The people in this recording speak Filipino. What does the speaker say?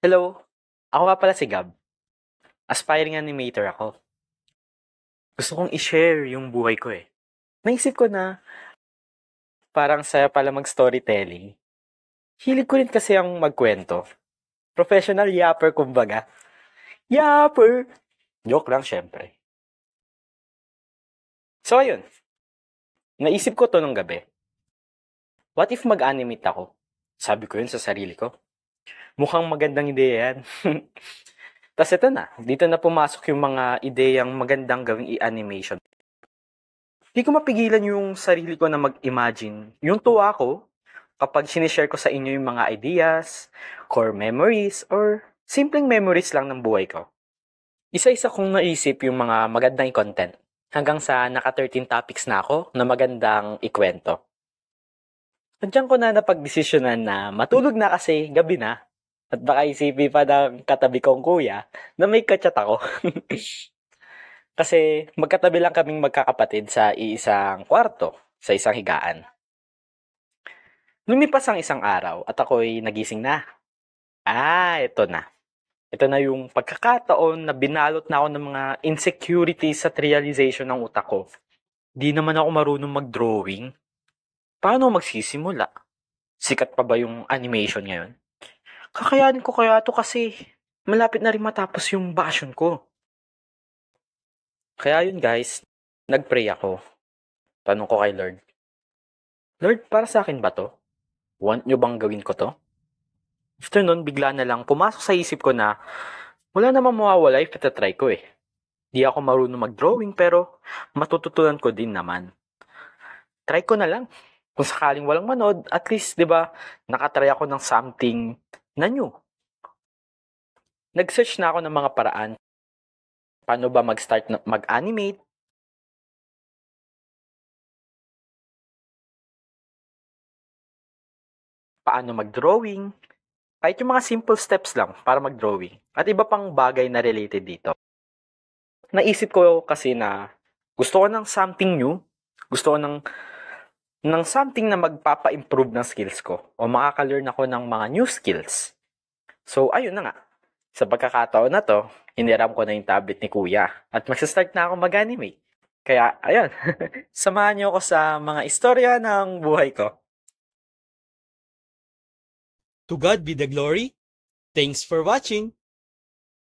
Hello, ako nga pala si Gab. Aspiring animator ako. Gusto kong i-share yung buhay ko eh. Naisip ko na parang saya pala mag-storytelling. Hilig ko rin kasi ang magkwento. Professional yapper kumbaga. Yapper! Joke lang syempre. So ayun, naisip ko to nung gabi. What if mag-animate ako? Sabi ko yun sa sarili ko. Mukhang magandang ideya yan. Tas ito na, dito na pumasok yung mga ideyang magandang gawing i-animation. Di ko mapigilan yung sarili ko na mag-imagine. Yung tuwa ko kapag sinishare ko sa inyo yung mga ideas, core memories, or simpleng memories lang ng buhay ko. Isa-isa kong naisip yung mga magandang content. Hanggang sa naka-13 topics na ako na magandang ikwento. Nandiyan ko na napagdesisyonan na matulog na kasi gabi na. At baka isipin pa ng katabi kong kuya na may kachat ako. Kasi magkatabi lang kaming magkakapatid sa iisang kwarto, sa isang higaan. Lumipas ang isang araw at ako'y nagising na. Ito na. Ito na yung pagkakataon na binalot na ako ng mga insecurities at realization ng utak ko. Di naman ako marunong mag-drawing. Paano magsisimula? Sikat pa ba yung animation ngayon? Kakayanin ko kaya to kasi malapit na rin matapos yung basyon ko. Kaya yun guys, nagpray ako. Tanong ko kay Lord, Lord, para sa akin ba to? Want nyo bang gawin ko to? After nun, bigla na lang pumasok sa isip ko na wala namang mawawala if itatry ko eh. Di ako marunong mag-drawing pero matututunan ko din naman. Try ko na lang. Kung sakaling walang manood, at least, di ba, nakatry ako ng something na new. Nag-search na ako ng mga paraan. Paano ba mag-start na mag-animate? Paano mag-drawing? Kahit yung mga simple steps lang para mag-drawing. At iba pang bagay na related dito. Naisip ko kasi na gusto ko ng something new. Gusto ko ng something na magpapa-improve ng skills ko. O makaka-learn ako ng mga new skills. So, ayun na nga. Sa pagkakataon na to, hiniram ko na yung tablet ni Kuya. At magsastart na ako mag-animate. Kaya, ayun. Samahan niyo ako sa mga istorya ng buhay ko. To God be the glory. Thanks for watching.